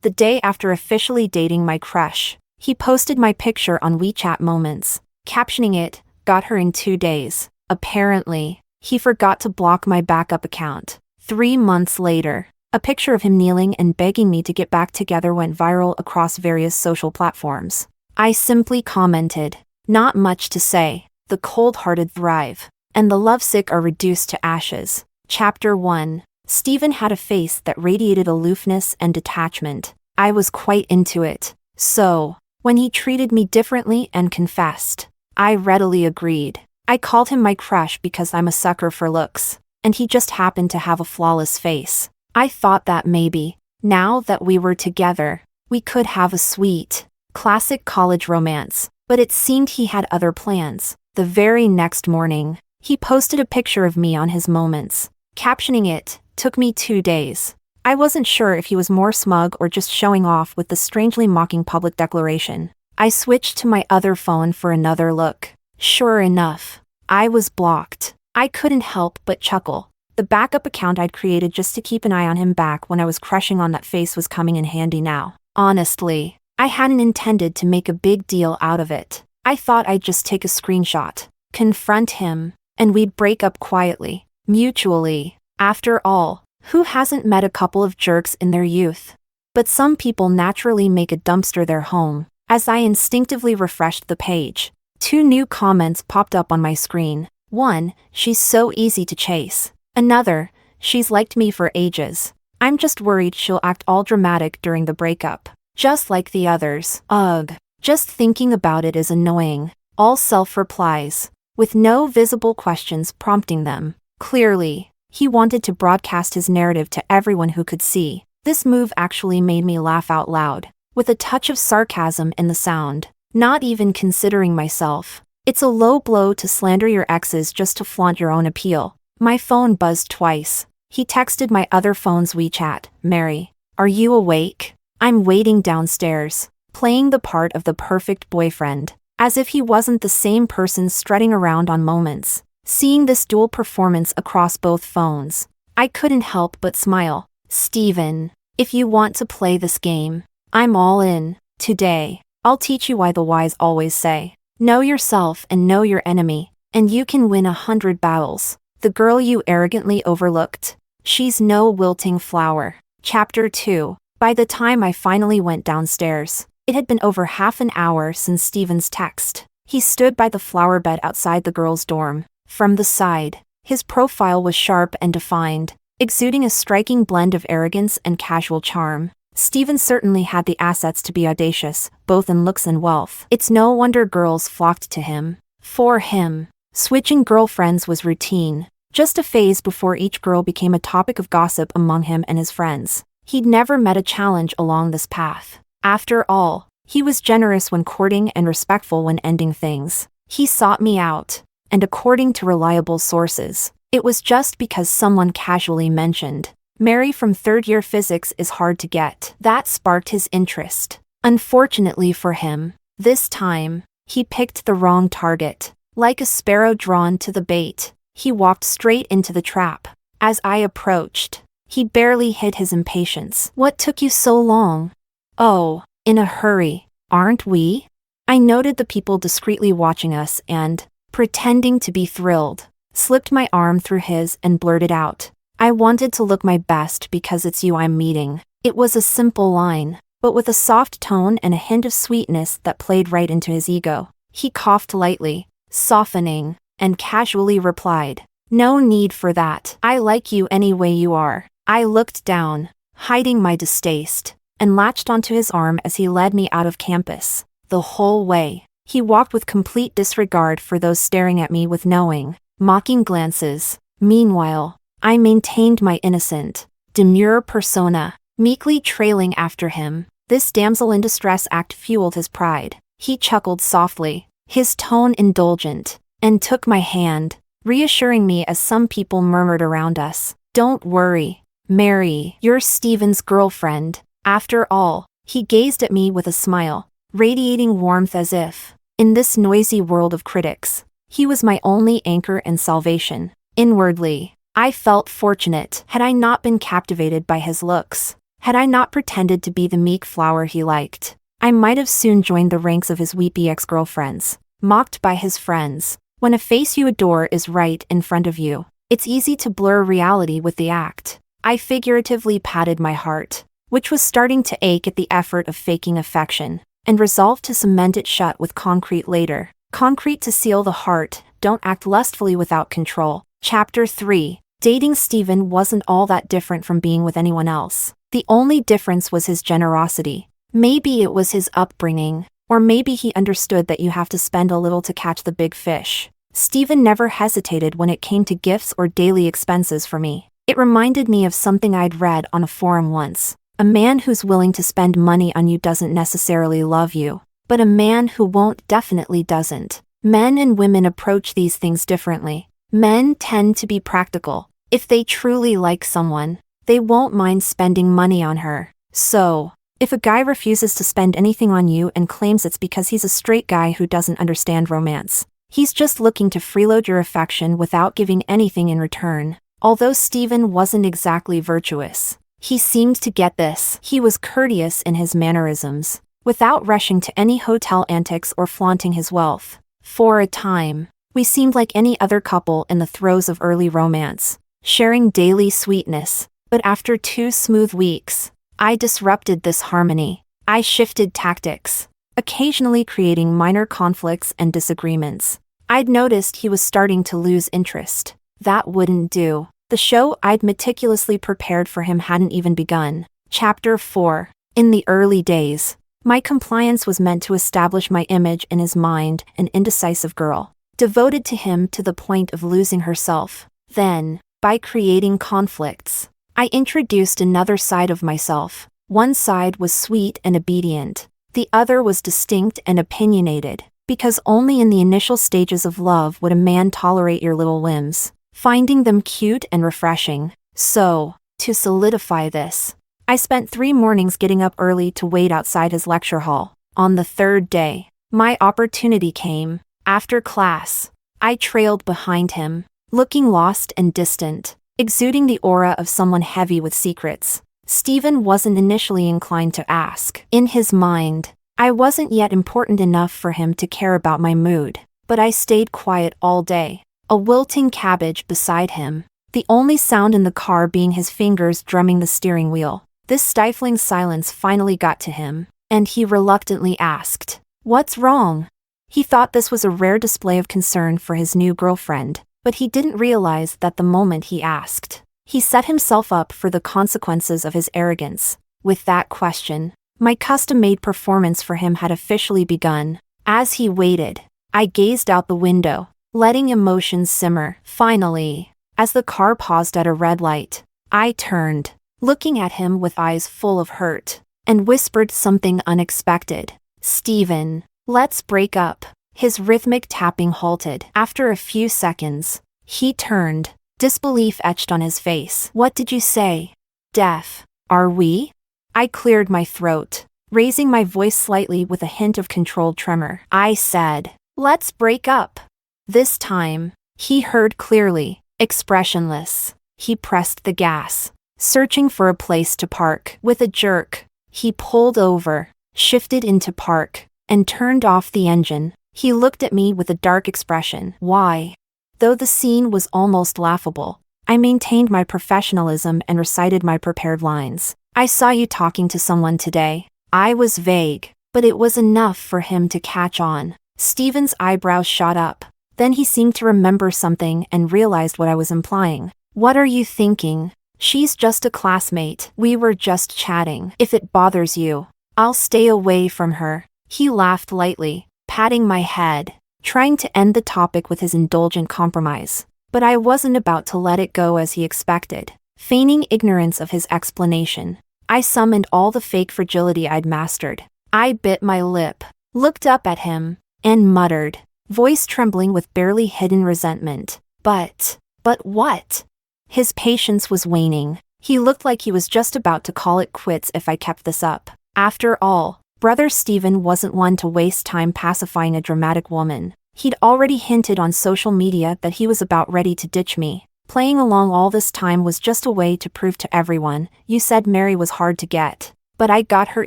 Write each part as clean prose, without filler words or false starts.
the day after officially dating my crush. He posted my picture on WeChat Moments, captioning it, "Got her in 2 days." Apparently, he forgot to block my backup account. 3 months later, a picture of him kneeling and begging me to get back together went viral across various social platforms. I simply commented, "Not much to say. The cold-hearted thrive, and the lovesick are reduced to ashes." Chapter 1. Steven had a face that radiated aloofness and detachment. I was quite into it. So, when he treated me differently and confessed, I readily agreed. I called him my crush because I'm a sucker for looks, and he just happened to have a flawless face. I thought that maybe, now that we were together, we could have a sweet, classic college romance, but it seemed he had other plans. The very next morning, he posted a picture of me on his Moments, captioning it, "Took me 2 days." I wasn't sure if he was more smug or just showing off with the strangely mocking public declaration. I switched to my other phone for another look. Sure enough, I was blocked. I couldn't help but chuckle. The backup account I'd created just to keep an eye on him back when I was crushing on that face was coming in handy now. Honestly, I hadn't intended to make a big deal out of it. I thought I'd just take a screenshot, confront him, and we'd break up quietly, mutually. After all, who hasn't met a couple of jerks in their youth? But some people naturally make a dumpster their home. As I instinctively refreshed the page, 2 new comments popped up on my screen. One, "She's so easy to chase." Another, "She's liked me for ages. I'm just worried she'll act all dramatic during the breakup, just like the others." Ugh. Just thinking about it is annoying. All self-replies, with no visible questions prompting them. Clearly, he wanted to broadcast his narrative to everyone who could see. This move actually made me laugh out loud, with a touch of sarcasm in the sound. Not even considering myself. It's a low blow to slander your exes just to flaunt your own appeal. My phone buzzed twice. He texted my other phone's WeChat, "Mary, are you awake? I'm waiting downstairs," playing the part of the perfect boyfriend, as if he wasn't the same person strutting around on Moments. Seeing this dual performance across both phones, I couldn't help but smile. "Steven, if you want to play this game, I'm all in. Today, I'll teach you why the wise always say, know yourself and know your enemy, and you can win 100 battles. The girl you arrogantly overlooked, she's no wilting flower." Chapter 2. By the time I finally went downstairs, it had been over half an hour since Steven's text. He stood by the flower bed outside the girls' dorm. From the side, his profile was sharp and defined, exuding a striking blend of arrogance and casual charm. Steven certainly had the assets to be audacious, both in looks and wealth. It's no wonder girls flocked to him. For him, switching girlfriends was routine, just a phase before each girl became a topic of gossip among him and his friends. He'd never met a challenge along this path. After all, he was generous when courting and respectful when ending things. He sought me out, and according to reliable sources, it was just because someone casually mentioned, "Mary from third-year physics is hard to get." That sparked his interest. Unfortunately for him, this time, he picked the wrong target. Like a sparrow drawn to the bait, he walked straight into the trap. As I approached, he barely hid his impatience. "What took you so long?" "Oh, in a hurry, aren't we?" I noted the people discreetly watching us and, pretending to be thrilled, slipped my arm through his and blurted out, "I wanted to look my best because it's you I'm meeting." It was a simple line, but with a soft tone and a hint of sweetness that played right into his ego. He coughed lightly, softening, and casually replied, "No need for that. I like you any way you are." I looked down, hiding my distaste, and latched onto his arm as he led me out of campus. The whole way, he walked with complete disregard for those staring at me with knowing, mocking glances. Meanwhile, I maintained my innocent, demure persona, meekly trailing after him. This damsel in distress act fueled his pride. He chuckled softly, his tone indulgent, and took my hand, reassuring me as some people murmured around us, "Don't worry, Mary, you're Steven's girlfriend." After all, he gazed at me with a smile, radiating warmth as if, in this noisy world of critics, he was my only anchor and salvation. Inwardly, I felt fortunate. Had I not been captivated by his looks, Had I not pretended to be the meek flower he liked, I might have soon joined the ranks of his weepy ex-girlfriends, mocked by his friends. When a face you adore is right in front of you, it's easy to blur reality with the act. I figuratively patted my heart, which was starting to ache at the effort of faking affection, and resolved to cement it shut with concrete later. Concrete to seal the heart. Don't act lustfully without control. Chapter 3. Dating Steven wasn't all that different from being with anyone else. The only difference was his generosity. Maybe it was his upbringing, or maybe he understood that you have to spend a little to catch the big fish. Steven never hesitated when it came to gifts or daily expenses for me. It reminded me of something I'd read on a forum once. A man who's willing to spend money on you doesn't necessarily love you, but a man who won't definitely doesn't. Men and women approach these things differently. Men tend to be practical. If they truly like someone, they won't mind spending money on her. So, if a guy refuses to spend anything on you and claims it's because he's a straight guy who doesn't understand romance, he's just looking to freeload your affection without giving anything in return. Although Steven wasn't exactly virtuous, he seemed to get this. He was courteous in his mannerisms, without rushing to any hotel antics or flaunting his wealth. For a time, we seemed like any other couple in the throes of early romance, sharing daily sweetness. But after 2 smooth weeks, I disrupted this harmony. I shifted tactics, occasionally creating minor conflicts and disagreements. I'd noticed he was starting to lose interest. That wouldn't do. The show I'd meticulously prepared for him hadn't even begun. Chapter 4. In the early days, my compliance was meant to establish my image in his mind, an indecisive girl, devoted to him to the point of losing herself. Then, by creating conflicts, I introduced another side of myself. One side was sweet and obedient. The other was distinct and opinionated, because only in the initial stages of love would a man tolerate your little whims, finding them cute and refreshing. So, to solidify this, I spent 3 mornings getting up early to wait outside his lecture hall. On the 3rd day, my opportunity came. After class, I trailed behind him, looking lost and distant, exuding the aura of someone heavy with secrets. Steven wasn't initially inclined to ask. In his mind, I wasn't yet important enough for him to care about my mood, but I stayed quiet all day, a wilting cabbage beside him, the only sound in the car being his fingers drumming the steering wheel. This stifling silence finally got to him, and he reluctantly asked, "What's wrong?" He thought this was a rare display of concern for his new girlfriend, but he didn't realize that the moment he asked, he set himself up for the consequences of his arrogance. With that question, my custom-made performance for him had officially begun. As he waited, I gazed out the window, letting emotions simmer. Finally, as the car paused at a red light, I turned, looking at him with eyes full of hurt, and whispered something unexpected. "Steven, let's break up." His rhythmic tapping halted. After a few seconds, he turned, disbelief etched on his face. "What did you say?" "Deaf. Are we?" I cleared my throat, raising my voice slightly with a hint of controlled tremor. I said, "Let's break up." This time, he heard clearly. Expressionless, he pressed the gas, searching for a place to park. With a jerk, he pulled over, shifted into park, and turned off the engine. He looked at me with a dark expression. "Why?" Though the scene was almost laughable, I maintained my professionalism and recited my prepared lines. "I saw you talking to someone today." I was vague, but it was enough for him to catch on. Steven's eyebrows shot up. Then he seemed to remember something and realized what I was implying. "What are you thinking? She's just a classmate. We were just chatting. If it bothers you, I'll stay away from her." He laughed lightly, patting my head, trying to end the topic with his indulgent compromise. But I wasn't about to let it go as he expected. Feigning ignorance of his explanation, I summoned all the fake fragility I'd mastered. I bit my lip, looked up at him, and muttered, voice trembling with barely hidden resentment. But what?" His patience was waning. He looked like he was just about to call it quits if I kept this up. After all, Brother Steven wasn't one to waste time pacifying a dramatic woman. He'd already hinted on social media that he was about ready to ditch me. Playing along all this time was just a way to prove to everyone you said Mary was hard to get. But I got her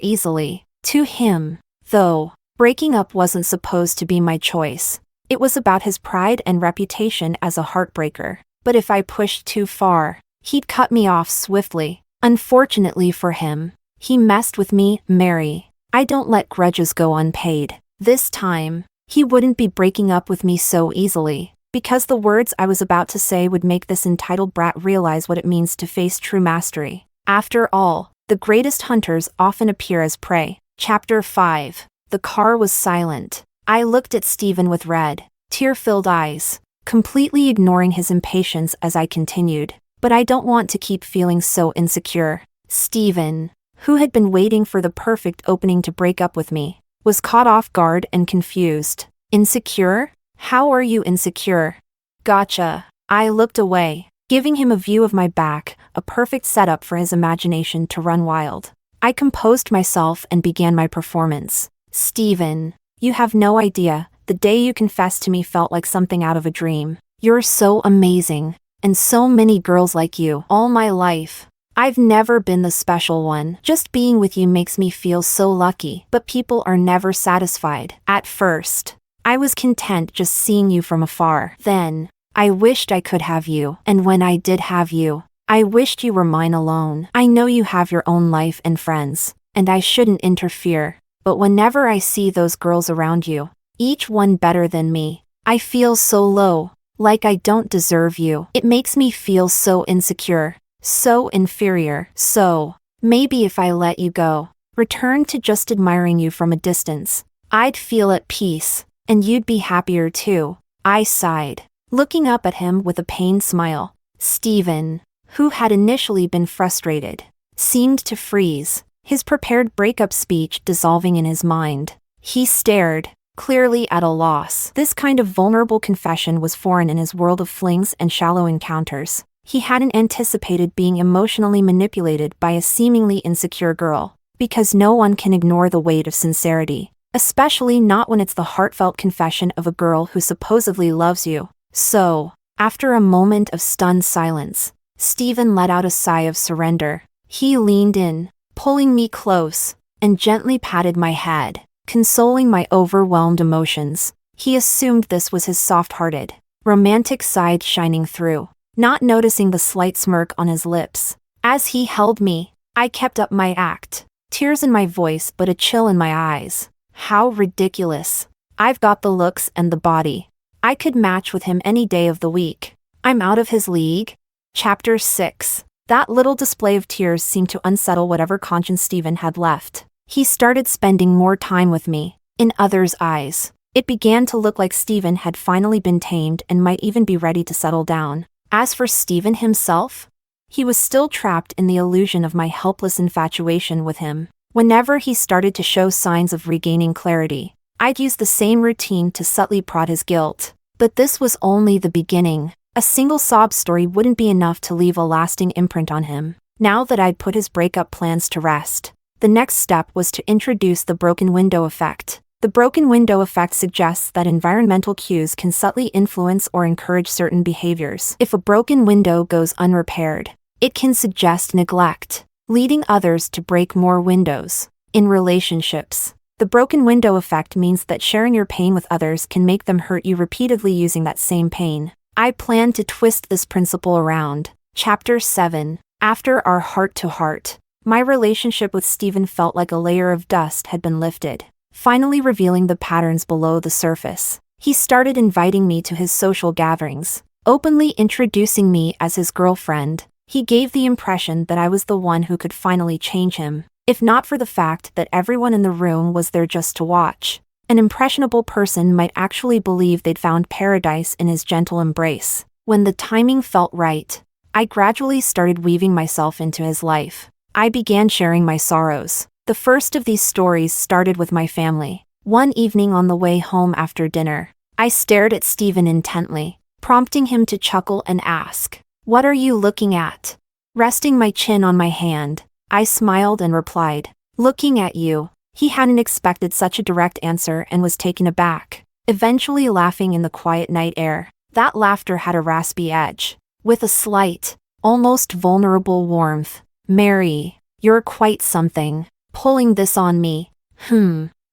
easily. To him, though, breaking up wasn't supposed to be my choice. It was about his pride and reputation as a heartbreaker. But if I pushed too far, he'd cut me off swiftly. Unfortunately for him, he messed with me, Mary. I don't let grudges go unpaid. This time, he wouldn't be breaking up with me so easily, because the words I was about to say would make this entitled brat realize what it means to face true mastery. After all, the greatest hunters often appear as prey. Chapter 5. The car was silent. I looked at Stephen with red, tear-filled eyes, completely ignoring his impatience as I continued. But I don't want to keep feeling so insecure. Stephen, who had been waiting for the perfect opening to break up with me, was caught off guard and confused. Insecure? How are you insecure? Gotcha. I looked away, giving him a view of my back, a perfect setup for his imagination to run wild. I composed myself and began my performance. Stephen, you have no idea, the day you confessed to me felt like something out of a dream. You're so amazing. And so many girls like you all my life. I've never been the special one. Just being with you makes me feel so lucky. But people are never satisfied. At first, I was content just seeing you from afar. Then, I wished I could have you. And when I did have you, I wished you were mine alone. I know you have your own life and friends, and I shouldn't interfere. But whenever I see those girls around you, each one better than me, I feel so low. Like I don't deserve you. It makes me feel so insecure, so inferior. So, maybe if I let you go, return to just admiring you from a distance, I'd feel at peace, and you'd be happier too. I sighed, looking up at him with a pained smile. Stephen, who had initially been frustrated, seemed to freeze, his prepared breakup speech dissolving in his mind. He stared, clearly at a loss. This kind of vulnerable confession was foreign in his world of flings and shallow encounters. He hadn't anticipated being emotionally manipulated by a seemingly insecure girl, because no one can ignore the weight of sincerity, especially not when it's the heartfelt confession of a girl who supposedly loves you. So, after a moment of stunned silence, Stephen let out a sigh of surrender. He leaned in, pulling me close, and gently patted my head, consoling my overwhelmed emotions. He assumed this was his soft-hearted, romantic side shining through, not noticing the slight smirk on his lips. As he held me, I kept up my act, tears in my voice but a chill in my eyes. How ridiculous. I've got the looks and the body. I could match with him any day of the week. I'm out of his league. Chapter 6. That little display of tears seemed to unsettle whatever conscience Stephen had left. He started spending more time with me. In others' eyes, it began to look like Stephen had finally been tamed and might even be ready to settle down. As for Stephen himself, he was still trapped in the illusion of my helpless infatuation with him. Whenever he started to show signs of regaining clarity, I'd use the same routine to subtly prod his guilt. But this was only the beginning. A single sob story wouldn't be enough to leave a lasting imprint on him. Now that I'd put his breakup plans to rest, the next step was to introduce the broken window effect. The broken window effect suggests that environmental cues can subtly influence or encourage certain behaviors. If a broken window goes unrepaired, it can suggest neglect, leading others to break more windows. In relationships, the broken window effect means that sharing your pain with others can make them hurt you repeatedly using that same pain. I plan to twist this principle around. Chapter 7. After our heart-to-heart, my relationship with Stephen felt like a layer of dust had been lifted, finally revealing the patterns below the surface. He started inviting me to his social gatherings, openly introducing me as his girlfriend. He gave the impression that I was the one who could finally change him, if not for the fact that everyone in the room was there just to watch. An impressionable person might actually believe they'd found paradise in his gentle embrace. When the timing felt right, I gradually started weaving myself into his life. I began sharing my sorrows. The first of these stories started with my family. One evening on the way home after dinner, I stared at Stephen intently, prompting him to chuckle and ask, "What are you looking at?" Resting my chin on my hand, I smiled and replied, "Looking at you." He hadn't expected such a direct answer and was taken aback, eventually laughing in the quiet night air. That laughter had a raspy edge, with a slight, almost vulnerable warmth. "Mary, you're quite something, pulling this on me."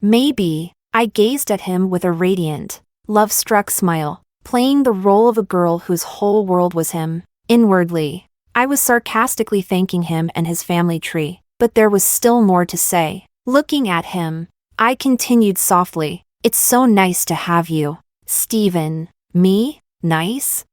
Maybe. I gazed at him with a radiant, love-struck smile, playing the role of a girl whose whole world was him. Inwardly, I was sarcastically thanking him and his family tree, but there was still more to say. Looking at him, I continued softly, "It's so nice to have you, Stephen." "Me? Nice?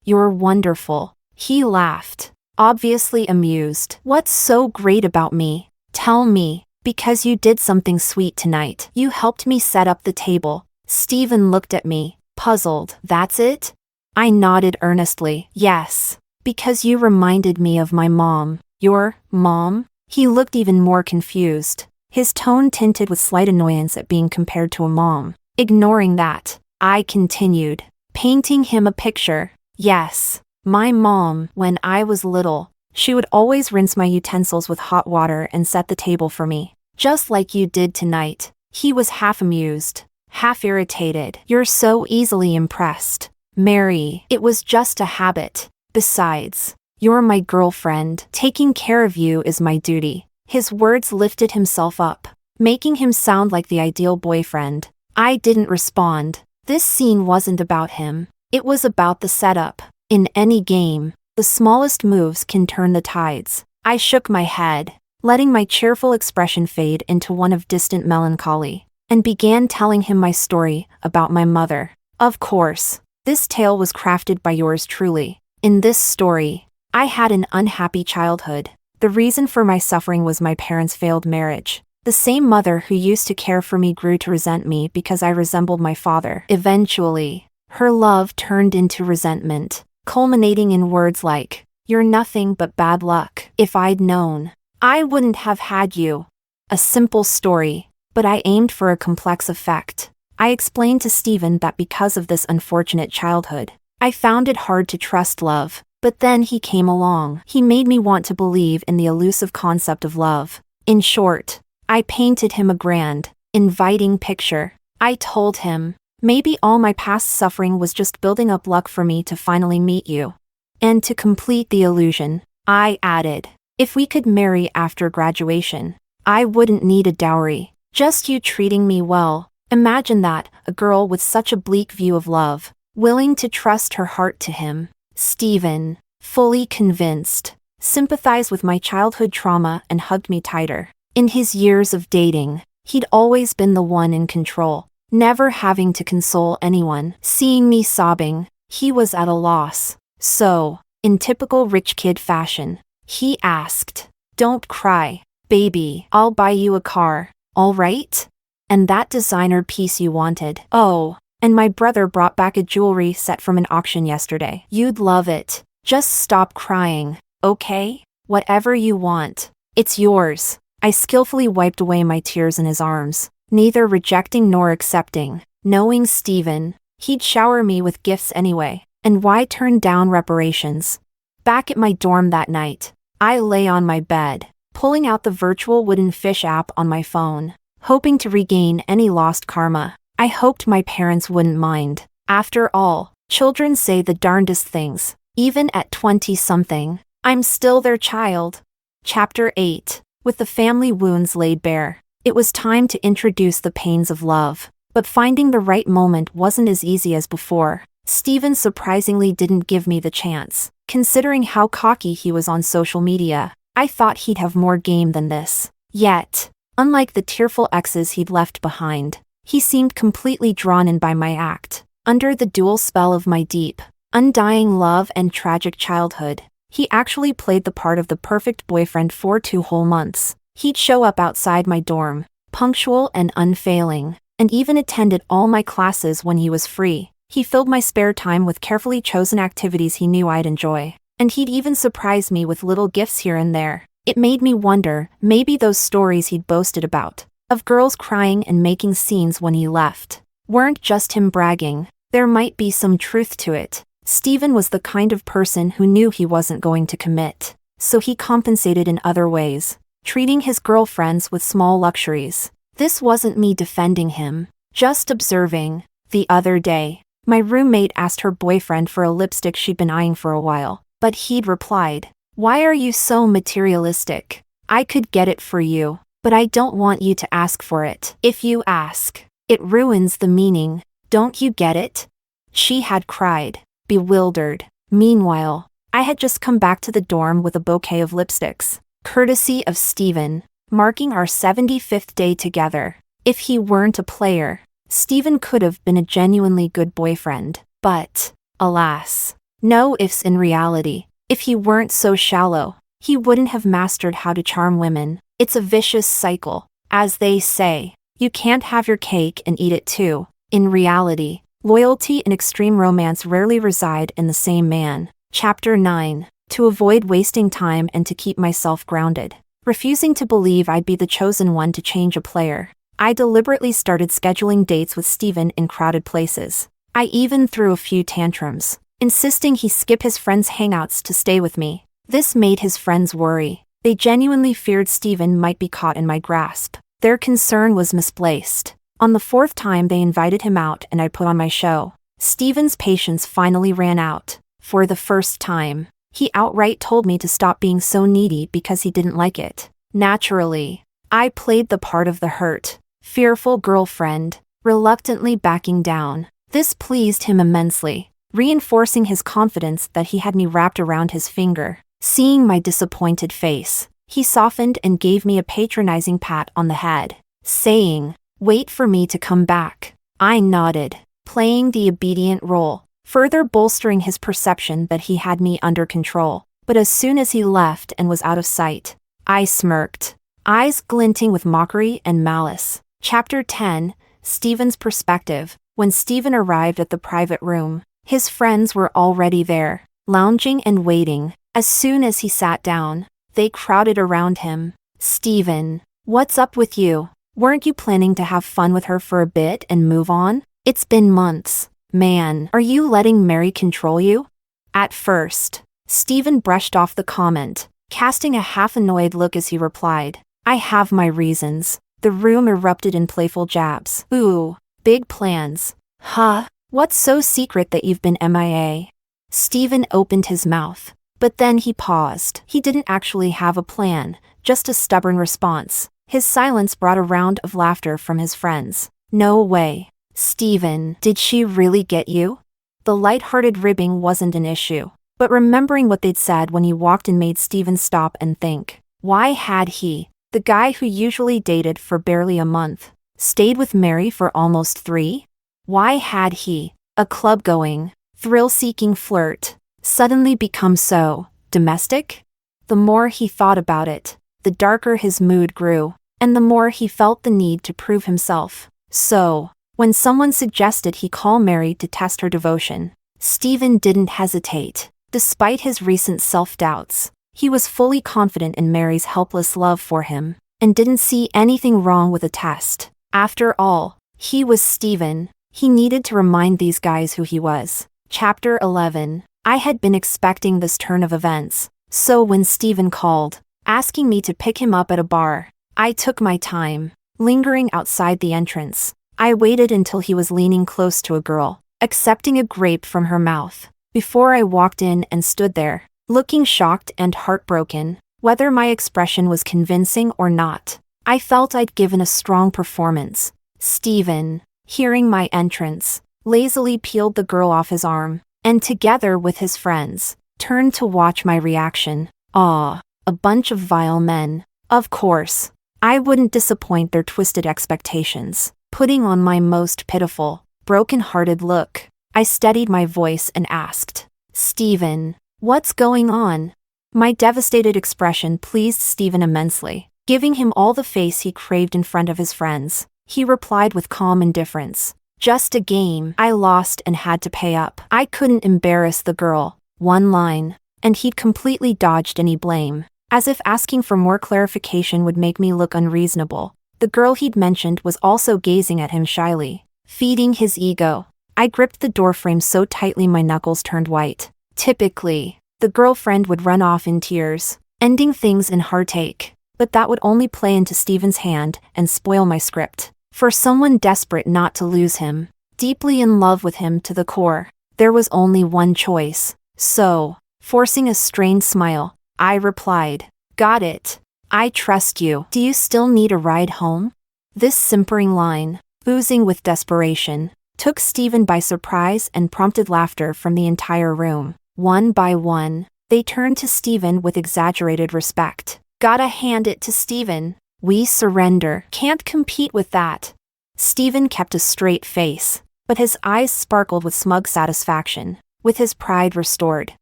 You're wonderful." He laughed, obviously amused. "What's so great about me? Tell me." "Because you did something sweet tonight. You helped me set up the table." Stephen looked at me, puzzled. "That's it?" I nodded earnestly. "Yes. Because you reminded me of my mom." "Your mom?" He looked even more confused, his tone tinted with slight annoyance at being compared to a mom. Ignoring that, I continued, painting him a picture. "Yes, my mom, when I was little, she would always rinse my utensils with hot water and set the table for me. Just like you did tonight." He was half amused, half irritated. "You're so easily impressed, Mary. It was just a habit. Besides, you're my girlfriend. Taking care of you is my duty." His words lifted himself up, making him sound like the ideal boyfriend. I didn't respond. This scene wasn't about him. It was about the setup. In any game, the smallest moves can turn the tides. I shook my head, letting my cheerful expression fade into one of distant melancholy, and began telling him my story about my mother. "Of course, this tale was crafted by yours truly. In this story, I had an unhappy childhood. The reason for my suffering was my parents' failed marriage. The same mother who used to care for me grew to resent me because I resembled my father. Eventually, her love turned into resentment, culminating in words like, 'You're nothing but bad luck. If I'd known, I wouldn't have had you.' A simple story, but I aimed for a complex effect. I explained to Stephen that because of this unfortunate childhood, I found it hard to trust love. But then he came along. He made me want to believe in the elusive concept of love. In short, I painted him a grand, inviting picture. I told him, maybe all my past suffering was just building up luck for me to finally meet you. And to complete the illusion, I added, if we could marry after graduation, I wouldn't need a dowry. Just you treating me well. Imagine that, a girl with such a bleak view of love, willing to trust her heart to him. Stephen, fully convinced, sympathized with my childhood trauma and hugged me tighter. In his years of dating, he'd always been the one in control, never having to console anyone. Seeing me sobbing, he was at a loss. So, in typical rich kid fashion, he asked, "Don't cry, baby. I'll buy you a car, all right? And that designer piece you wanted. Oh, and my brother brought back a jewelry set from an auction yesterday. You'd love it. Just stop crying, okay? Whatever you want, it's yours." I skillfully wiped away my tears in his arms, neither rejecting nor accepting. Knowing Stephen, he'd shower me with gifts anyway, and why turn down reparations? Back at my dorm that night, I lay on my bed, pulling out the virtual wooden fish app on my phone, hoping to regain any lost karma. I hoped my parents wouldn't mind. After all, children say the darndest things. Even at 20-something, I'm still their child. Chapter 8. With the family wounds laid bare, it was time to introduce the pains of love. But finding the right moment wasn't as easy as before. Stephen surprisingly didn't give me the chance. Considering how cocky he was on social media, I thought he'd have more game than this. Yet, unlike the tearful exes he'd left behind, he seemed completely drawn in by my act. Under the dual spell of my deep, undying love and tragic childhood, he actually played the part of the perfect boyfriend for 2 whole months. He'd show up outside my dorm, punctual and unfailing, and even attended all my classes when he was free. He filled my spare time with carefully chosen activities he knew I'd enjoy, and he'd even surprise me with little gifts here and there. It made me wonder, maybe those stories he'd boasted about, of girls crying and making scenes when he left, weren't just him bragging. There might be some truth to it. Stephen was the kind of person who knew he wasn't going to commit, so he compensated in other ways, treating his girlfriends with small luxuries. This wasn't me defending him, just observing. The other day, My roommate asked her boyfriend for a lipstick she'd been eyeing for a while, but he'd replied, "Why are you so materialistic? I could get it for you, but I don't want you to ask for it. If you ask, it ruins the meaning. Don't you get it?" She had cried, bewildered. Meanwhile, I had just come back to the dorm with a bouquet of lipsticks, courtesy of Steven, marking our 75th day together. If he weren't a player, Steven could have been a genuinely good boyfriend, but, alas, no ifs in reality. If he weren't so shallow, he wouldn't have mastered how to charm women. It's a vicious cycle. As they say, you can't have your cake and eat it too. In reality, loyalty and extreme romance rarely reside in the same man. Chapter 9. To avoid wasting time and to keep myself grounded. Refusing to believe I'd be the chosen one to change a player, I deliberately started scheduling dates with Steven in crowded places. I even threw a few tantrums, insisting he skip his friends' hangouts to stay with me. This made his friends worry. They genuinely feared Steven might be caught in my grasp. Their concern was misplaced. On the fourth time they invited him out and I put on my show, Steven's patience finally ran out. For the first time, he outright told me to stop being so needy because he didn't like it. Naturally, I played the part of the hurt, fearful girlfriend, reluctantly backing down. This pleased him immensely, reinforcing his confidence that he had me wrapped around his finger. Seeing my disappointed face, he softened and gave me a patronizing pat on the head, saying, "Wait for me to come back." I nodded, playing the obedient role, further bolstering his perception that he had me under control. But as soon as he left and was out of sight, I smirked, eyes glinting with mockery and malice. Chapter 10. Steven's perspective. When Steven arrived at the private room, his friends were already there, lounging and waiting. As soon as he sat down, they crowded around him. "Steven, what's up with you? Weren't you planning to have fun with her for a bit and move on? It's been months. Man, are you letting Mary control you?" At first, Steven brushed off the comment, casting a half-annoyed look as he replied, "I have my reasons." The room erupted in playful jabs. "Ooh, big plans. Huh? What's so secret that you've been MIA?" Steven opened his mouth, but then he paused. He didn't actually have a plan, just a stubborn response. His silence brought a round of laughter from his friends. "No way. Steven, did she really get you?" The light-hearted ribbing wasn't an issue, but remembering what they'd said when he walked in made Steven stop and think. Why had he, the guy who usually dated for barely a month, stayed with Mary for almost 3? Why had he, a club-going, thrill-seeking flirt, suddenly become so domestic? The more he thought about it, the darker his mood grew, and the more he felt the need to prove himself. So, when someone suggested he call Mary to test her devotion, Steven didn't hesitate. Despite his recent self-doubts, he was fully confident in Mary's helpless love for him, and didn't see anything wrong with a test. After all, he was Steven. He needed to remind these guys who he was. Chapter 11. I had been expecting this turn of events, so when Steven called, asking me to pick him up at a bar, I took my time, lingering outside the entrance. I waited until he was leaning close to a girl, accepting a grape from her mouth, before I walked in and stood there, looking shocked and heartbroken. Whether my expression was convincing or not, I felt I'd given a strong performance. Steven, hearing my entrance, lazily peeled the girl off his arm, and together with his friends, turned to watch my reaction. Ah, a bunch of vile men. Of course, I wouldn't disappoint their twisted expectations. Putting on my most pitiful, broken-hearted look, I steadied my voice and asked, "Steven, what's going on?" My devastated expression pleased Steven immensely, giving him all the face he craved in front of his friends. He replied with calm indifference, "Just a game. I lost and had to pay up." I couldn't embarrass the girl. One line, and he'd completely dodged any blame, as if asking for more clarification would make me look unreasonable. The girl he'd mentioned was also gazing at him shyly, feeding his ego. I gripped the doorframe so tightly my knuckles turned white. Typically, the girlfriend would run off in tears, ending things in heartache, but that would only play into Steven's hand and spoil my script. For someone desperate not to lose him, deeply in love with him to the core. There was only one choice. So, forcing a strained smile, I replied, "Got it. I trust you. Do you still need a ride home?" This simpering line, oozing with desperation, took Stephen by surprise and prompted laughter from the entire room. One by one, they turned to Stephen with exaggerated respect. "Gotta hand it to Stephen. We surrender. Can't compete with that." Stephen kept a straight face, but his eyes sparkled with smug satisfaction. With his pride restored,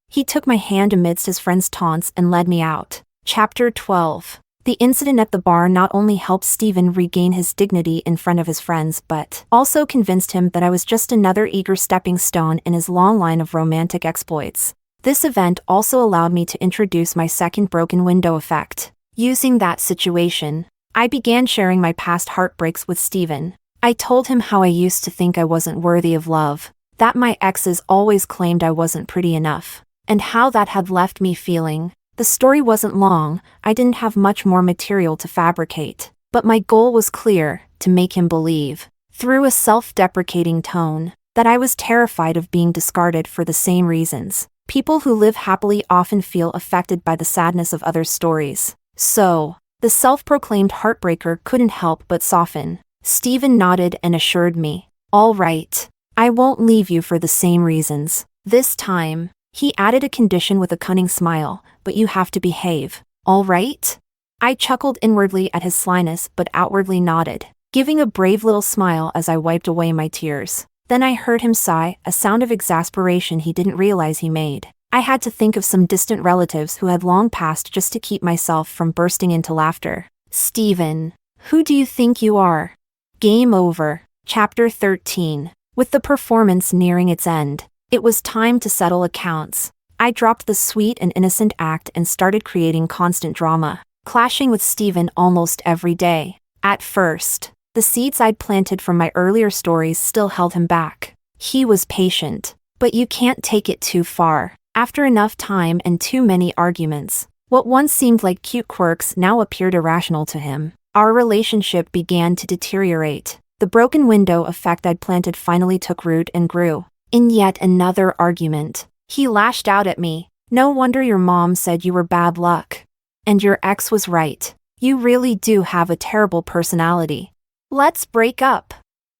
he took my hand amidst his friends' taunts and led me out. Chapter 12. The incident at the bar not only helped Stephen regain his dignity in front of his friends but also convinced him that I was just another eager stepping stone in his long line of romantic exploits. This event also allowed me to introduce my second broken window effect. Using that situation, I began sharing my past heartbreaks with Stephen. I told him how I used to think I wasn't worthy of love, that my exes always claimed I wasn't pretty enough, and how that had left me feeling. The story wasn't long, I didn't have much more material to fabricate, but my goal was clear, to make him believe, through a self-deprecating tone, that I was terrified of being discarded for the same reasons. People who live happily often feel affected by the sadness of others' stories. So, the self-proclaimed heartbreaker couldn't help but soften. Stephen nodded and assured me, "All right. I won't leave you for the same reasons. This time," he added a condition with a cunning smile, "but you have to behave. All right?" I chuckled inwardly at his slyness but outwardly nodded, giving a brave little smile as I wiped away my tears. Then I heard him sigh, a sound of exasperation he didn't realize he made. I had to think of some distant relatives who had long passed just to keep myself from bursting into laughter. "Stephen, who do you think you are?" Game over. Chapter 13. With the performance nearing its end, it was time to settle accounts. I dropped the sweet and innocent act and started creating constant drama, clashing with Stephen almost every day. At first, the seeds I'd planted from my earlier stories still held him back. He was patient, but you can't take it too far. After enough time and too many arguments, what once seemed like cute quirks now appeared irrational to him. Our relationship began to deteriorate. The broken window effect I'd planted finally took root and grew. In yet another argument, he lashed out at me. "No wonder your mom said you were bad luck. And your ex was right. You really do have a terrible personality. Let's break up."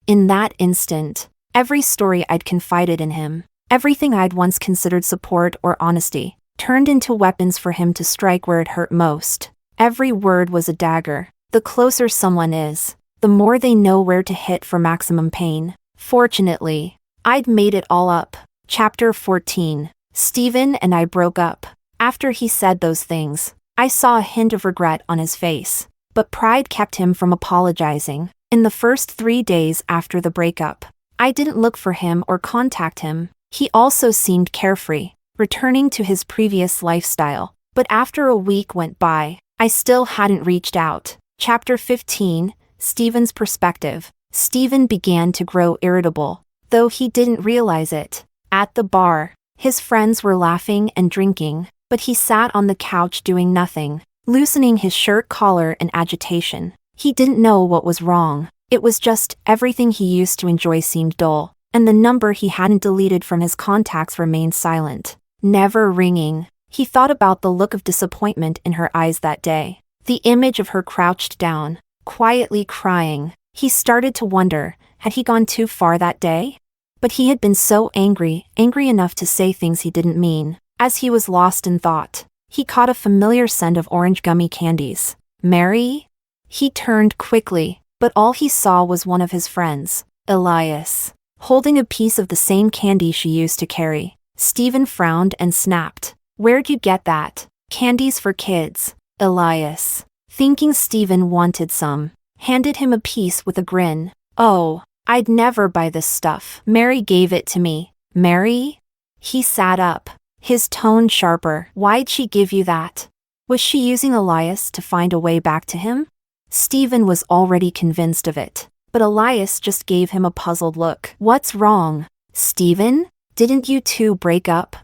In that instant, every story I'd confided in him, everything I'd once considered support or honesty, turned into weapons for him to strike where it hurt most. Every word was a dagger. The closer someone is, the more they know where to hit for maximum pain. Fortunately, I'd made it all up. Chapter 14. Stephen and I broke up. After he said those things, I saw a hint of regret on his face, but pride kept him from apologizing. In the first 3 days after the breakup, I didn't look for him or contact him. He also seemed carefree, returning to his previous lifestyle. But after a week went by, I still hadn't reached out. Chapter 15. Stephen's perspective. Stephen began to grow irritable, though he didn't realize it. At the bar, his friends were laughing and drinking, but he sat on the couch doing nothing, loosening his shirt collar in agitation. He didn't know what was wrong. It was just everything he used to enjoy seemed dull, and the number he hadn't deleted from his contacts remained silent, never ringing. He thought about the look of disappointment in her eyes that day, the image of her crouched down, quietly crying. He started to wonder, had he gone too far that day? But he had been so angry enough to say things he didn't mean. As he was lost in thought, he caught a familiar scent of orange gummy candies. "Mary?" He turned quickly, but all he saw was one of his friends, Elias, holding a piece of the same candy she used to carry. Stephen frowned and snapped, "Where'd you get that?" "Candies for kids." Elias, thinking Stephen wanted some, handed him a piece with a grin. "Oh, I'd never buy this stuff. Mary gave it to me." "Mary?" He sat up, his tone sharper. "Why'd she give you that? Was she using Elias to find a way back to him?" Stephen was already convinced of it, but Elias just gave him a puzzled look. "What's wrong, Stephen? Didn't you two break up?"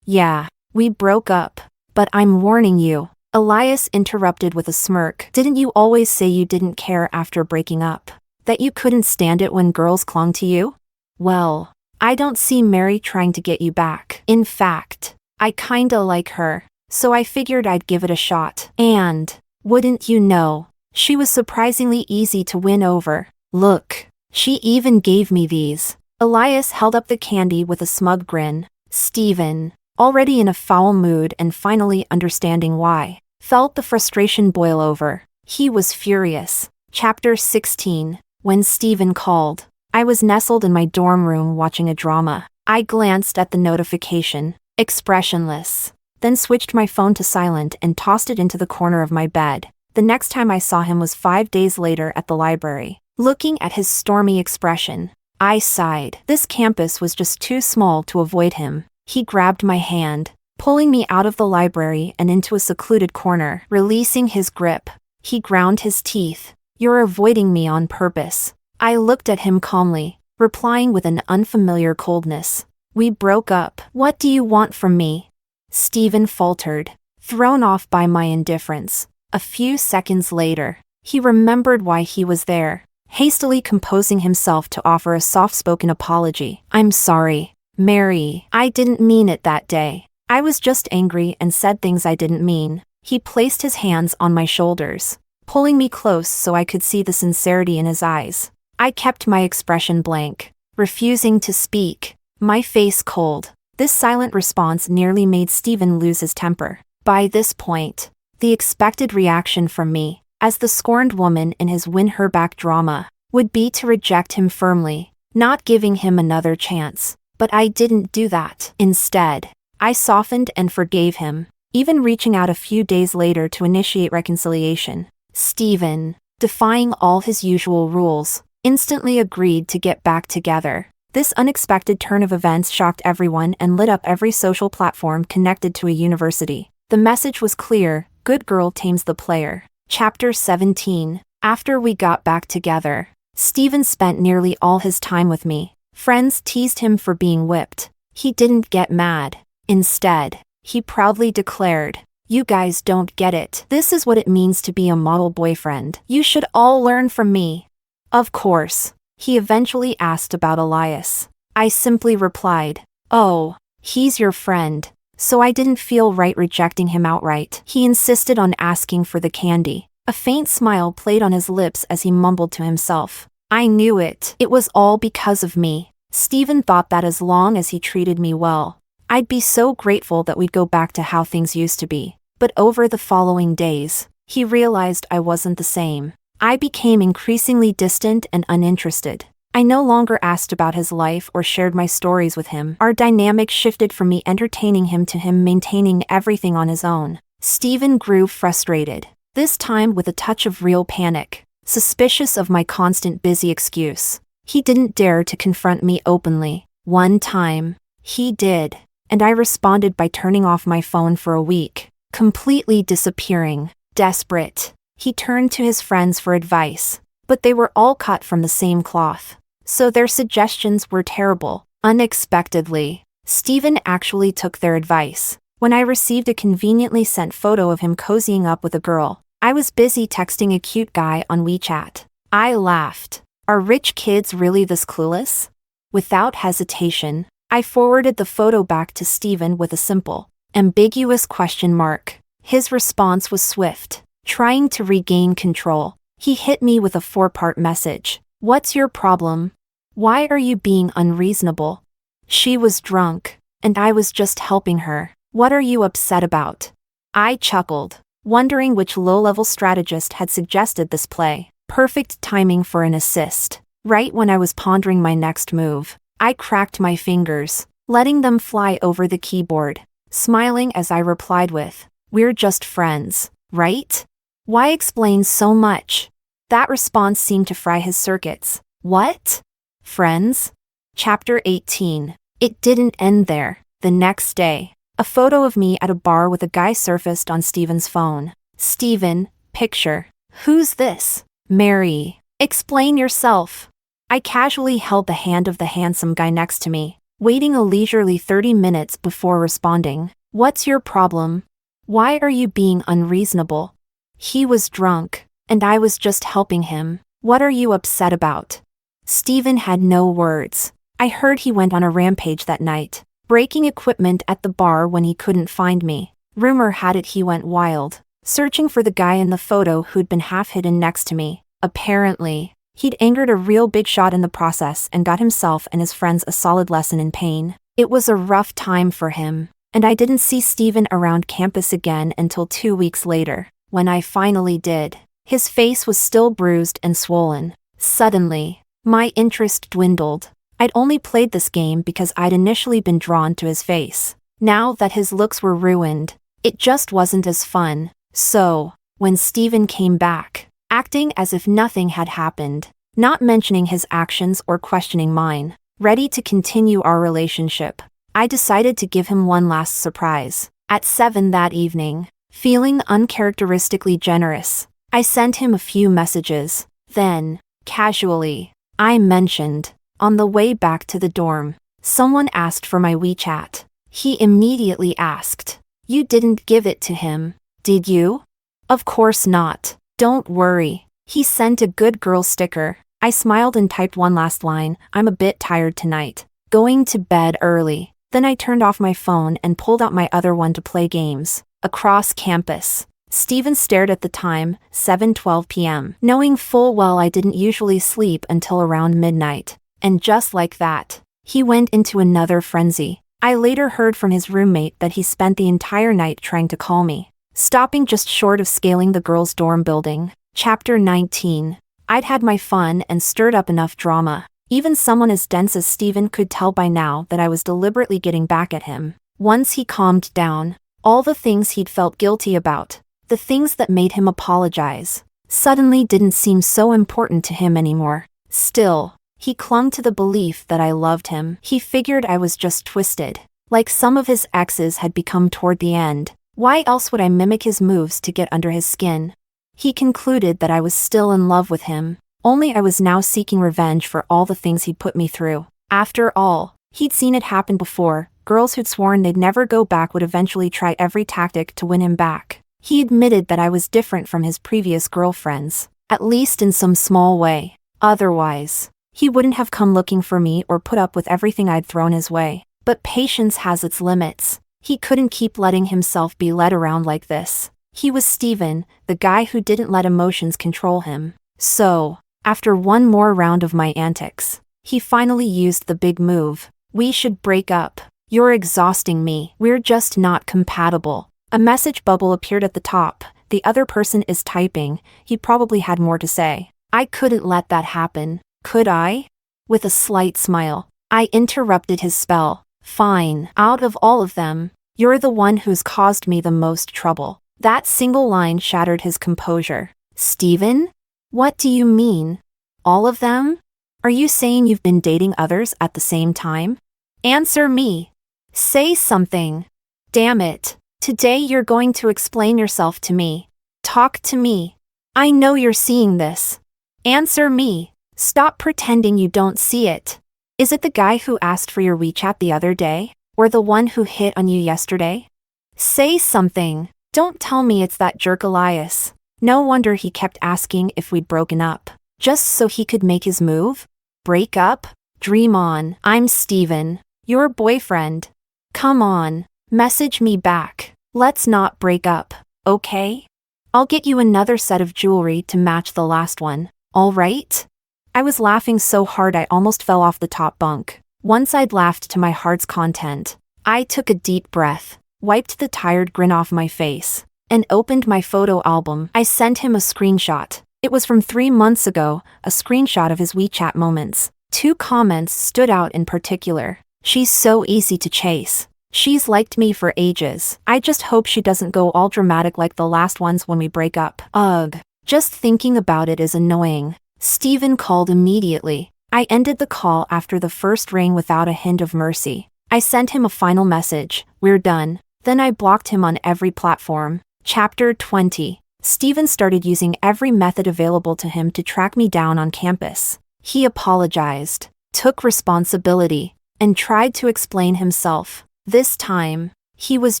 "Yeah, we broke up, but I'm warning you," Elias interrupted with a smirk. "Didn't you always say you didn't care after breaking up? That you couldn't stand it when girls clung to you?" Well, I don't see Mary trying to get you back. In fact, I kinda like her, so I figured I'd give it a shot. And, wouldn't you know, she was surprisingly easy to win over. Look, she even gave me these. Elias held up the candy with a smug grin. Stephen, already in a foul mood and finally understanding why, felt the frustration boil over. He was furious. Chapter 16. When Stephen called, I was nestled in my dorm room watching a drama. I glanced at the notification, expressionless, then switched my phone to silent and tossed it into the corner of my bed. The next time I saw him was 5 days later at the library. Looking at his stormy expression, I sighed. This campus was just too small to avoid him. He grabbed my hand, pulling me out of the library and into a secluded corner. Releasing his grip, he ground his teeth. You're avoiding me on purpose. I looked at him calmly, replying with an unfamiliar coldness. We broke up. What do you want from me? Stephen faltered, thrown off by my indifference. A few seconds later, he remembered why he was there, hastily composing himself to offer a soft-spoken apology. I'm sorry, Mary. I didn't mean it that day. I was just angry and said things I didn't mean. He placed his hands on my shoulders, pulling me close so I could see the sincerity in his eyes. I kept my expression blank, refusing to speak, my face cold. This silent response nearly made Stephen lose his temper. By this point, the expected reaction from me, as the scorned woman in his win-her-back drama, would be to reject him firmly, not giving him another chance. But I didn't do that. Instead, I softened and forgave him, even reaching out a few days later to initiate reconciliation. Stephen, defying all his usual rules, instantly agreed to get back together. This unexpected turn of events shocked everyone and lit up every social platform connected to a university. The message was clear: good girl tames the player. Chapter 17. After we got back together, Stephen spent nearly all his time with me. Friends teased him for being whipped. He didn't get mad. Instead, he proudly declared, "You guys don't get it. This is what it means to be a model boyfriend. You should all learn from me." Of course, he eventually asked about Elias. I simply replied, "Oh, he's your friend." So I didn't feel right rejecting him outright. He insisted on asking for the candy. A faint smile played on his lips as he mumbled to himself. I knew it. It was all because of me. Stephen thought that as long as he treated me well, I'd be so grateful that we'd go back to how things used to be. But over the following days, he realized I wasn't the same. I became increasingly distant and uninterested. I no longer asked about his life or shared my stories with him. Our dynamic shifted from me entertaining him to him maintaining everything on his own. Stephen grew frustrated, this time with a touch of real panic. Suspicious of my constant busy excuse, he didn't dare to confront me openly. One time, he did, and I responded by turning off my phone for a week, completely disappearing. Desperate, he turned to his friends for advice, but they were all cut from the same cloth, so their suggestions were terrible. Unexpectedly, Stephen actually took their advice. When I received a conveniently sent photo of him cozying up with a girl, I was busy texting a cute guy on WeChat. I laughed. Are rich kids really this clueless? Without hesitation, I forwarded the photo back to Stephen with a simple, ambiguous question mark. His response was swift. Trying to regain control, he hit me with a 4-part message. What's your problem? Why are you being unreasonable? She was drunk, and I was just helping her. What are you upset about? I chuckled, wondering which low-level strategist had suggested this play. Perfect timing for an assist. Right when I was pondering my next move, I cracked my fingers, letting them fly over the keyboard, smiling as I replied with, "We're just friends, right? Why explain so much?" That response seemed to fry his circuits. What? Friends? Chapter 18. It didn't end there. The next day, a photo of me at a bar with a guy surfaced on Stephen's phone. Stephen, picture. Who's this? Mary. Explain yourself. I casually held the hand of the handsome guy next to me, waiting a leisurely 30 minutes before responding. What's your problem? Why are you being unreasonable? He was drunk, and I was just helping him. What are you upset about? Stephen had no words. I heard he went on a rampage that night, breaking equipment at the bar when he couldn't find me. Rumor had it he went wild, searching for the guy in the photo who'd been half hidden next to me. Apparently, he'd angered a real big shot in the process and got himself and his friends a solid lesson in pain. It was a rough time for him, and I didn't see Steven around campus again until 2 weeks later. When I finally did, his face was still bruised and swollen. Suddenly, my interest dwindled. I'd only played this game because I'd initially been drawn to his face. Now that his looks were ruined, it just wasn't as fun. So, when Steven came back, acting as if nothing had happened, not mentioning his actions or questioning mine, ready to continue our relationship, I decided to give him one last surprise. At 7 that evening, feeling uncharacteristically generous, I sent him a few messages. Then, casually, I mentioned, on the way back to the dorm, someone asked for my WeChat. He immediately asked, "You didn't give it to him, did you?" "Of course not. Don't worry." He sent a good girl sticker. I smiled and typed one last line, "I'm a bit tired tonight. Going to bed early." Then I turned off my phone and pulled out my other one to play games. Across campus, Steven stared at the time, 7:12 p.m., knowing full well I didn't usually sleep until around midnight. And just like that, he went into another frenzy. I later heard from his roommate that he spent the entire night trying to call me, stopping just short of scaling the girls' dorm building. Chapter 19. I'd had my fun and stirred up enough drama. Even someone as dense as Steven could tell by now that I was deliberately getting back at him. Once he calmed down, all the things he'd felt guilty about, the things that made him apologize, suddenly didn't seem so important to him anymore. Still, he clung to the belief that I loved him. He figured I was just twisted, like some of his exes had become toward the end. Why else would I mimic his moves to get under his skin? He concluded that I was still in love with him, only I was now seeking revenge for all the things he'd put me through. After all, he'd seen it happen before. Girls who'd sworn they'd never go back would eventually try every tactic to win him back. He admitted that I was different from his previous girlfriends, at least in some small way. Otherwise, he wouldn't have come looking for me or put up with everything I'd thrown his way. But patience has its limits. He couldn't keep letting himself be led around like this. He was Steven, the guy who didn't let emotions control him. So, after one more round of my antics, he finally used the big move. "We should break up. You're exhausting me. We're just not compatible." A message bubble appeared at the top. "The other person is typing." He probably had more to say. I couldn't let that happen. Could I? With a slight smile, I interrupted his spell. "Fine. Out of all of them, you're the one who's caused me the most trouble." That single line shattered his composure. "Steven? What do you mean? All of them? Are you saying you've been dating others at the same time? Answer me. Say something. Damn it. Today you're going to explain yourself to me. Talk to me. I know you're seeing this. Answer me. Stop pretending you don't see it. Is it the guy who asked for your WeChat the other day? Or the one who hit on you yesterday? Say something. Don't tell me it's that jerk Elias. No wonder he kept asking if we'd broken up. Just so he could make his move? Break up? Dream on. I'm Steven, your boyfriend. Come on, message me back. Let's not break up, okay? I'll get you another set of jewelry to match the last one, all right? I was laughing so hard I almost fell off the top bunk. Once I'd laughed to my heart's content, I took a deep breath, wiped the tired grin off my face, and opened my photo album. I sent him a screenshot. It was from 3 months ago, a screenshot of his WeChat moments. 2 comments stood out in particular. "She's so easy to chase. She's liked me for ages. I just hope she doesn't go all dramatic like the last ones when we break up. Ugh. Just thinking about it is annoying." Steven called immediately. I ended the call after the first ring without a hint of mercy. I sent him a final message, "We're done." Then I blocked him on every platform. Chapter 20. Steven started using every method available to him to track me down on campus. He apologized, took responsibility, and tried to explain himself. This time, he was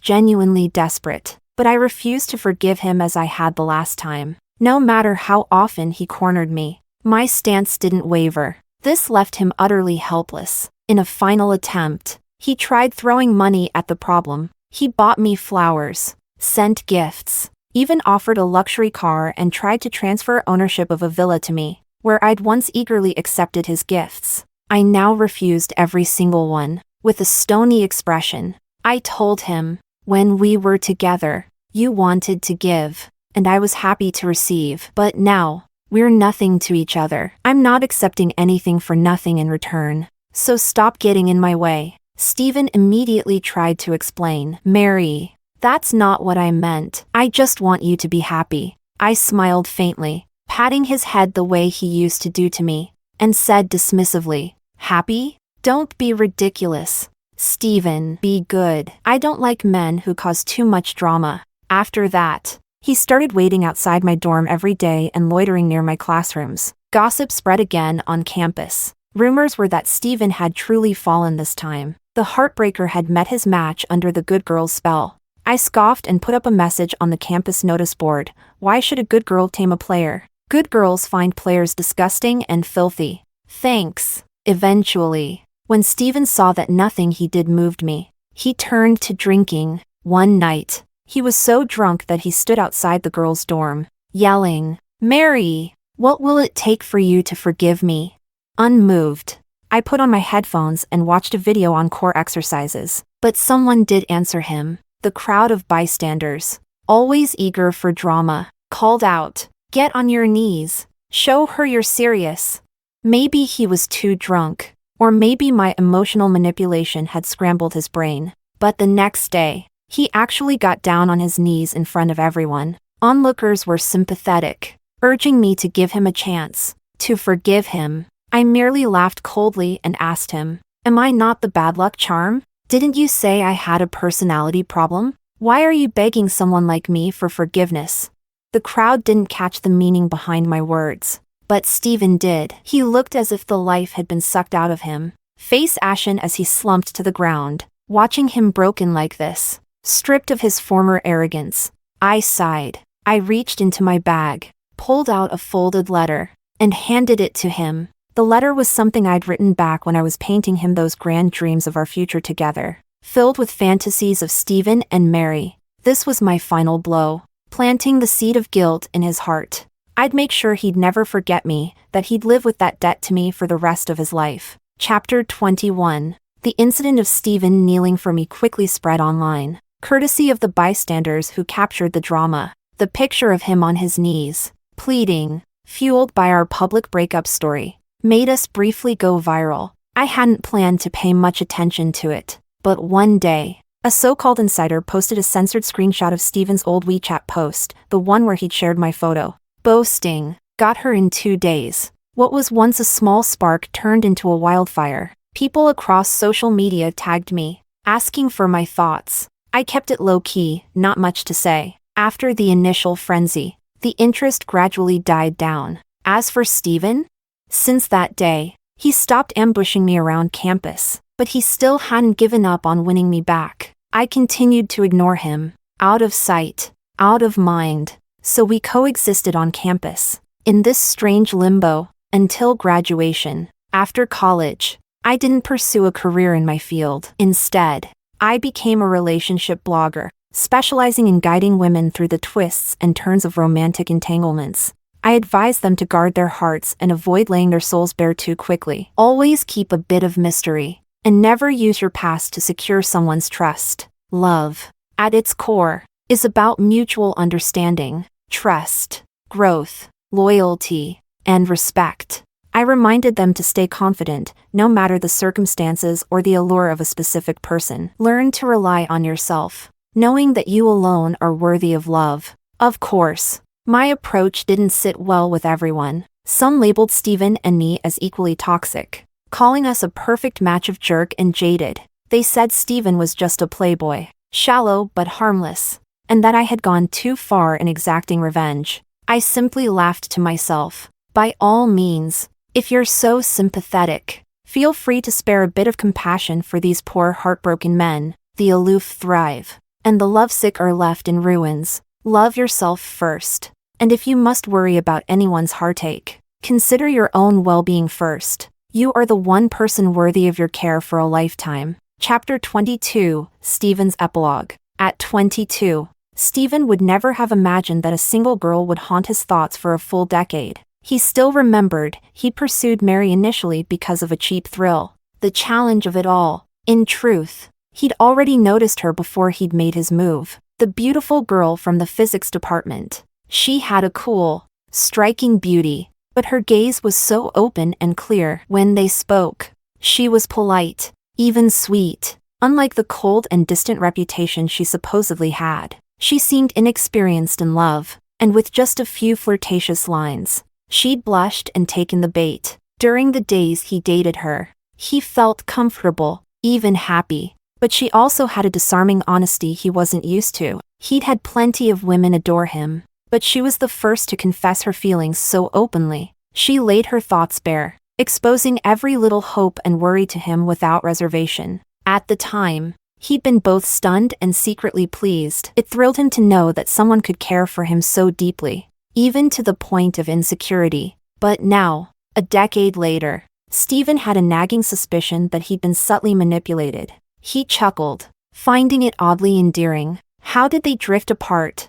genuinely desperate, but I refused to forgive him as I had the last time. No matter how often he cornered me, my stance didn't waver. This left him utterly helpless. In a final attempt, he tried throwing money at the problem. He bought me flowers, sent gifts, even offered a luxury car and tried to transfer ownership of a villa to me, where I'd once eagerly accepted his gifts. I now refused every single one, with a stony expression. I told him, when we were together, you wanted to give, and I was happy to receive, but now, we're nothing to each other. I'm not accepting anything for nothing in return, so stop getting in my way. Stephen immediately tried to explain. Mary, that's not what I meant. I just want you to be happy. I smiled faintly, patting his head the way he used to do to me, and said dismissively, happy? Don't be ridiculous. Stephen, be good. I don't like men who cause too much drama. After that, he started waiting outside my dorm every day and loitering near my classrooms. Gossip spread again on campus. Rumors were that Stephen had truly fallen this time. The heartbreaker had met his match under the good girl's spell. I scoffed and put up a message on the campus notice board. Why should a good girl tame a player? Good girls find players disgusting and filthy. Thanks. Eventually, when Stephen saw that nothing he did moved me, he turned to drinking. One night, he was so drunk that he stood outside the girls' dorm, yelling, Mary, what will it take for you to forgive me? Unmoved, I put on my headphones and watched a video on core exercises, but someone did answer him. The crowd of bystanders, always eager for drama, called out, get on your knees, show her you're serious. Maybe he was too drunk, or maybe my emotional manipulation had scrambled his brain, but the next day, he actually got down on his knees in front of everyone. Onlookers were sympathetic, urging me to give him a chance, to forgive him. I merely laughed coldly and asked him, am I not the bad luck charm? Didn't you say I had a personality problem? Why are you begging someone like me for forgiveness? The crowd didn't catch the meaning behind my words, but Stephen did. He looked as if the life had been sucked out of him, face ashen as he slumped to the ground. Watching him broken like this, stripped of his former arrogance, I sighed. I reached into my bag, pulled out a folded letter, and handed it to him. The letter was something I'd written back when I was painting him those grand dreams of our future together, filled with fantasies of Stephen and Mary. This was my final blow, planting the seed of guilt in his heart. I'd make sure he'd never forget me, that he'd live with that debt to me for the rest of his life. Chapter 21. The incident of Stephen kneeling for me quickly spread online, courtesy of the bystanders who captured the drama. The picture of him on his knees, pleading, fueled by our public breakup story, made us briefly go viral. I hadn't planned to pay much attention to it, but one day, a so-called insider posted a censored screenshot of Stephen's old WeChat post, the one where he'd shared my photo. Boasting, got her in 2 days. What was once a small spark turned into a wildfire. People across social media tagged me, asking for my thoughts. I kept it low-key, not much to say. After the initial frenzy, the interest gradually died down. As for Stephen, since that day, he stopped ambushing me around campus, but he still hadn't given up on winning me back. I continued to ignore him, out of sight, out of mind, so we coexisted on campus, in this strange limbo, until graduation. After college, I didn't pursue a career in my field. Instead, I became a relationship blogger, specializing in guiding women through the twists and turns of romantic entanglements. I advise them to guard their hearts and avoid laying their souls bare too quickly. Always keep a bit of mystery, and never use your past to secure someone's trust. Love, at its core, is about mutual understanding, trust, growth, loyalty, and respect. I reminded them to stay confident, no matter the circumstances or the allure of a specific person. Learn to rely on yourself, knowing that you alone are worthy of love. Of course, my approach didn't sit well with everyone. Some labeled Stephen and me as equally toxic, calling us a perfect match of jerk and jaded. They said Stephen was just a playboy, shallow but harmless, and that I had gone too far in exacting revenge. I simply laughed to myself. By all means, if you're so sympathetic, feel free to spare a bit of compassion for these poor heartbroken men. The aloof thrive, and the lovesick are left in ruins. Love yourself first, and if you must worry about anyone's heartache, consider your own well-being first. You are the one person worthy of your care for a lifetime. Chapter 22, Stephen's epilogue. At 22, Stephen would never have imagined that a single girl would haunt his thoughts for a full decade. He still remembered he pursued Mary initially because of a cheap thrill. The challenge of it all. In truth, he'd already noticed her before he'd made his move. The beautiful girl from the physics department. She had a cool, striking beauty, but her gaze was so open and clear when they spoke. She was polite, even sweet. Unlike the cold and distant reputation she supposedly had, she seemed inexperienced in love, and with just a few flirtatious lines, she'd blushed and taken the bait. During the days he dated her, he felt comfortable, even happy, but she also had a disarming honesty he wasn't used to. He'd had plenty of women adore him, but she was the first to confess her feelings so openly. She laid her thoughts bare, exposing every little hope and worry to him without reservation. At the time, he'd been both stunned and secretly pleased. It thrilled him to know that someone could care for him so deeply, even to the point of insecurity. But now, a decade later, Stephen had a nagging suspicion that he'd been subtly manipulated. He chuckled, finding it oddly endearing. How did they drift apart?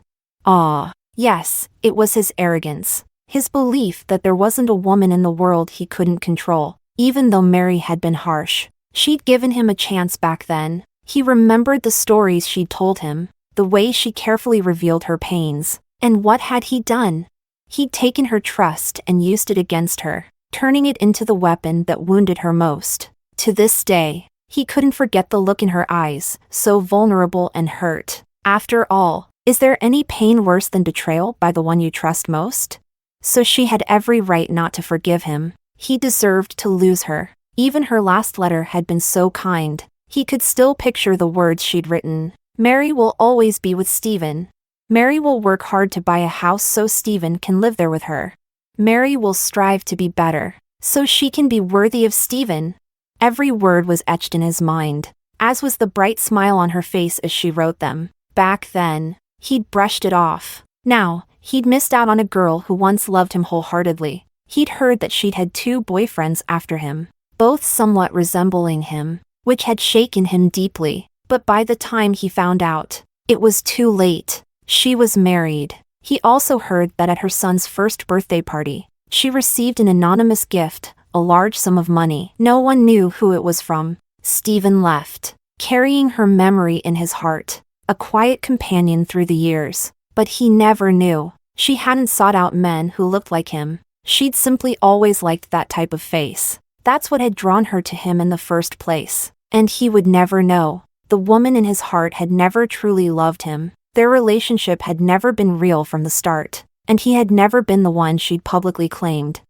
Yes, it was his arrogance. His belief that there wasn't a woman in the world he couldn't control. Even though Mary had been harsh, she'd given him a chance back then. He remembered the stories she'd told him, the way she carefully revealed her pains. And what had he done? He'd taken her trust and used it against her, turning it into the weapon that wounded her most. To this day, he couldn't forget the look in her eyes, so vulnerable and hurt. After all, is there any pain worse than betrayal by the one you trust most? So she had every right not to forgive him. He deserved to lose her. Even her last letter had been so kind. He could still picture the words she'd written. Mary will always be with Stephen. Mary will work hard to buy a house so Stephen can live there with her. Mary will strive to be better, so she can be worthy of Stephen. Every word was etched in his mind, as was the bright smile on her face as she wrote them. Back then, he'd brushed it off. Now, he'd missed out on a girl who once loved him wholeheartedly. He'd heard that she'd had 2 boyfriends after him, both somewhat resembling him, which had shaken him deeply. But by the time he found out, it was too late. She was married. He also heard that at her son's first birthday party, she received an anonymous gift, a large sum of money. No one knew who it was from. Stephen left, carrying her memory in his heart, a quiet companion through the years. But he never knew. She hadn't sought out men who looked like him. She'd simply always liked that type of face. That's what had drawn her to him in the first place. And he would never know. The woman in his heart had never truly loved him. Their relationship had never been real from the start. And he had never been the one she'd publicly claimed.